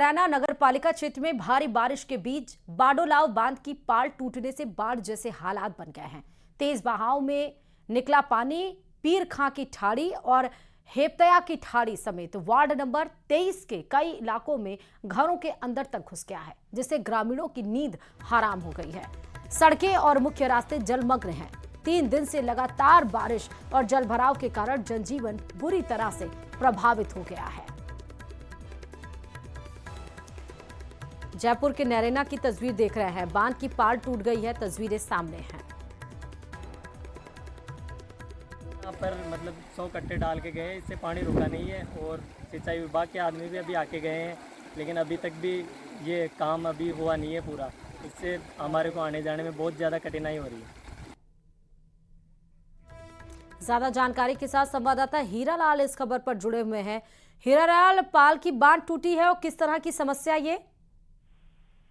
नारायणा नगर पालिका क्षेत्र में भारी बारिश के बीच बाडोलाव बांध की पाल टूटने से बाढ़ जैसे हालात बन गए हैं। तेज बहाव में निकला पानी पीर खां की ठाड़ी और हेपतया की ठाड़ी समेत वार्ड नंबर 23 के कई इलाकों में घरों के अंदर तक घुस गया है, जिससे ग्रामीणों की नींद हराम हो गई है। सड़कें और मुख्य रास्ते जलमग्न हैं। 3 दिन से लगातार बारिश और जलभराव के कारण जनजीवन बुरी तरह से प्रभावित हो गया है। जयपुर के नैरेना की तस्वीर देख रहे हैं। बांध की पाल टूट गई है, तस्वीरें सामने हैं। यहाँ पर 100 कट्टे डाल के गए, इससे पानी रुका नहीं है और सिंचाई विभाग के आदमी भी अभी आके गए हैं, लेकिन अभी तक भी ये काम अभी हुआ नहीं है पूरा। इससे हमारे को आने जाने में बहुत ज़्यादा कठिनाई हो रही है। ज्यादा जानकारी के साथ संवाददाता हीरालाल इस खबर पर जुड़े हुए हैं। हीरालाल, पाल की बांध टूटी है और किस तरह की समस्या ये?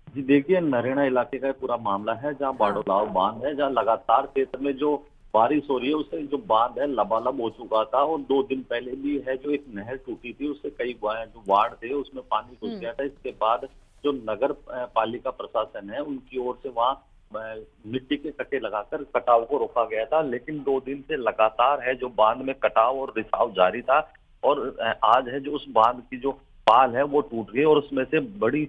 जी देखिए, नरेना इलाके का पूरा मामला है जहां बाडोलाव बांध है, जहां लगातार क्षेत्र में जो बारिश हो रही है उससे जो बांध है लबालब हो चुका था। और 2 दिन पहले भी है जो एक नहर टूटी थी, उससे कई जो वार्ड थे उसमें पानी घुस गया था। इसके बाद जो नगर पालिका प्रशासन है उनकी ओर से वहां मिट्टी के कट्टे लगाकर कटाव को रोका गया था, लेकिन 2 दिन से लगातार है जो बांध में कटाव और रिसाव जारी था। और आज है जो उस बांध की जो पाल है वो टूट गई और उसमें से बड़ी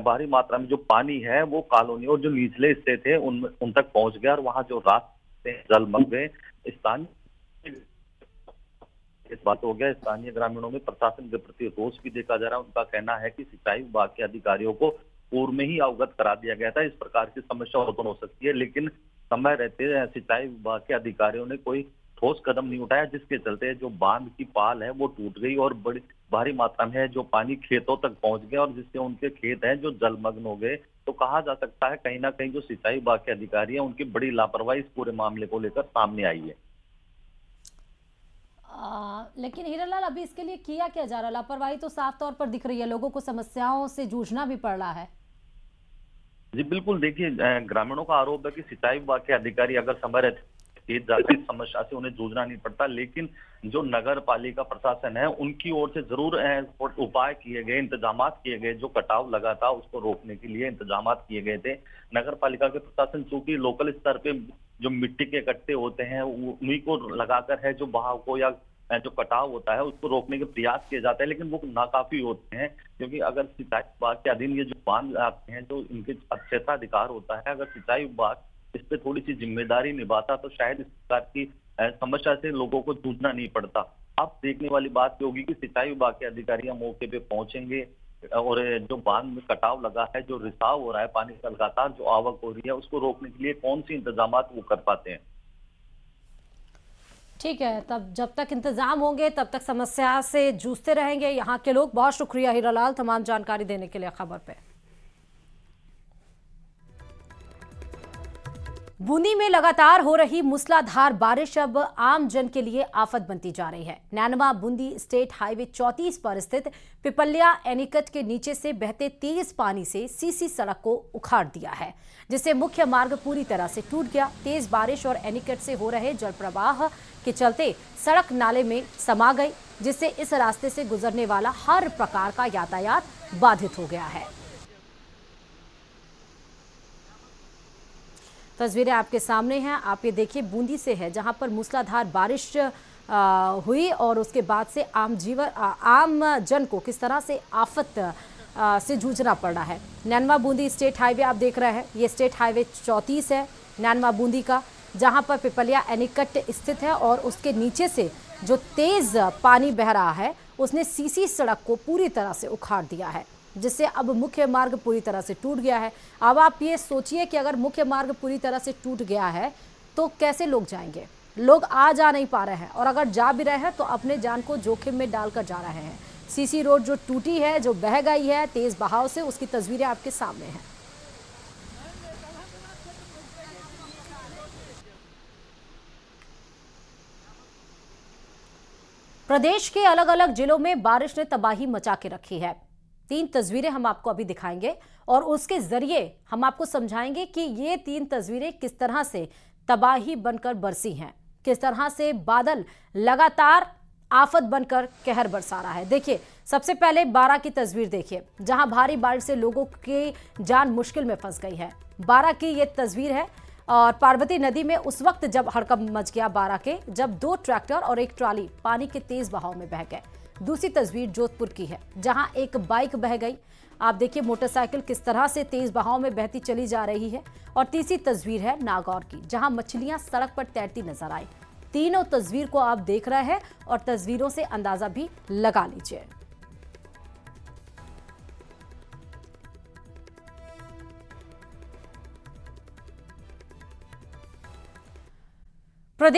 भारी मात्रा में जो पानी है वो कॉलोनी और जो निचले हिस्से थे उन तक पहुंच गया और वहां जो रास्ते जलमग्न गए। स्थानीय इस बात हो गया, स्थानीय ग्रामीणों में प्रशासन के प्रति रोष भी देखा जा रहा है। उनका कहना है कि सिंचाई विभाग के अधिकारियों को पूर्व में ही अवगत करा दिया गया था। इस प्रकार की समस्या उत्पन्न हो सकती है, लेकिन समय रहते सिंचाई विभाग के अधिकारियों ने कोई ठोस कदम नहीं उठाया, जिसके चलते जो बांध की पाल है वो टूट गई और बड़ी भारी मात्रा में है जो पानी खेतों तक पहुंच गया और जिससे उनके खेत हैं जो जलमग्न हो गए। तो कहा जा सकता है कहीं ना कहीं जो सिंचाई विभाग के अधिकारी हैं उनकी बड़ी लापरवाही इस पूरे मामले को लेकर सामने आई है। लेकिन हीरालाल, अभी इसके लिए किया क्या जा रहा है? लापरवाही तो साफ तौर पर दिख रही है, लोगों को समस्याओं से जूझना भी पड़ रहा है। जी बिल्कुल, देखिए ग्रामीणों का आरोप है कि सिंचाई विभाग के अधिकारी अगर समय रहते जाती समस्या से उन्हें जूझना नहीं पड़ता, लेकिन जो नगर पालिका प्रशासन है उनकी ओर से जरूर उपाय किए गए, इंतजाम किए गए। जो कटाव लगा था उसको रोकने के लिए इंतजाम किए गए थे। नगर पालिका के प्रशासन चूंकि लोकल स्तर पे जो मिट्टी के इकट्ठे होते हैं उन्हीं को लगाकर है जो बहाव को या जो कटाव होता है उसको रोकने के प्रयास किए जाते हैं, लेकिन वो नाकाफी होते हैं। क्योंकि अगर सिंचाई विभाग के अधीन ये जो बांध आते हैं जो इनके क्षेत्राधिकार होता है, अगर सिंचाई विभाग इस पे थोड़ी सी जिम्मेदारी निभाता तो शायद इस प्रकार की समस्या से लोगों को जूझना नहीं पड़ता। अब देखने वाली बात होगी कि सिंचाई विभाग के अधिकारी मौके पे पहुंचेंगे और जो बांध में कटाव लगा है, जो रिसाव हो रहा है, पानी का लगातार जो आवक हो रही है उसको रोकने के लिए कौन सी इंतजाम वो कर पाते हैं। ठीक है, तब जब तक इंतजाम होंगे तब तक समस्या से जूझते रहेंगे यहाँ के लोग। बहुत शुक्रिया हीरालाल तमाम जानकारी देने के लिए खबर पे। बूंदी में लगातार हो रही मूसलाधार बारिश अब आम जन के लिए आफत बनती जा रही है। नैनवा बूंदी स्टेट हाईवे 34 पर स्थित पिपल्या एनीकट के नीचे से बहते तेज पानी से सीसी सड़क को उखाड़ दिया है, जिससे मुख्य मार्ग पूरी तरह से टूट गया। तेज बारिश और एनीकट से हो रहे जल प्रवाह के चलते सड़क नाले में समा गई, जिससे इस रास्ते से गुजरने वाला हर प्रकार का यातायात बाधित हो गया है। तस्वीरें आपके सामने हैं, आप ये देखिए बूंदी से है जहां पर मूसलाधार बारिश हुई और उसके बाद से आम जन को किस तरह से आफत से जूझना पड़ रहा है। नैनवा बूंदी स्टेट हाईवे आप देख रहे हैं, ये स्टेट हाईवे 34 है नैनवा बूंदी का, जहां पर पिपल्या एनीकट स्थित है और उसके नीचे से जो तेज पानी बह रहा है उसने सीसी सड़क को पूरी तरह से उखाड़ दिया है, जिससे अब मुख्य मार्ग पूरी तरह से टूट गया है। अब आप ये सोचिए कि अगर मुख्य मार्ग पूरी तरह से टूट गया है तो कैसे लोग जाएंगे? लोग आ जा नहीं पा रहे हैं और अगर जा भी रहे हैं तो अपने जान को जोखिम में डालकर जा रहे हैं। सीसी रोड जो टूटी है, जो बह गई है तेज बहाव से, उसकी तस्वीरें आपके सामने हैं। प्रदेश के अलग अलग जिलों में बारिश ने तबाही मचा के रखी है। 3 तस्वीरें हम आपको अभी दिखाएंगे और उसके जरिए हम आपको समझाएंगे कि ये 3 तस्वीरें किस तरह से तबाही बनकर बरसी हैं, किस तरह से बादल लगातार आफत बनकर कहर बरसा रहा है। देखिए, सबसे पहले बारा की तस्वीर देखिए, जहां भारी बारिश से लोगों की जान मुश्किल में फंस गई है। बारा की ये तस्वीर है और पार्वती नदी में उस वक्त जब हड़कंप मच गया बारा के, जब 2 ट्रैक्टर और एक ट्रॉली पानी के तेज बहाव में बह गए। दूसरी तस्वीर जोधपुर की है, जहां एक बाइक बह गई। आप देखिए मोटरसाइकिल किस तरह से तेज बहाव में बहती चली जा रही है। और तीसरी तस्वीर है नागौर की, जहां मछलियां सड़क पर तैरती नजर आई। तीनों तस्वीर को आप देख रहे हैं और तस्वीरों से अंदाजा भी लगा लीजिए।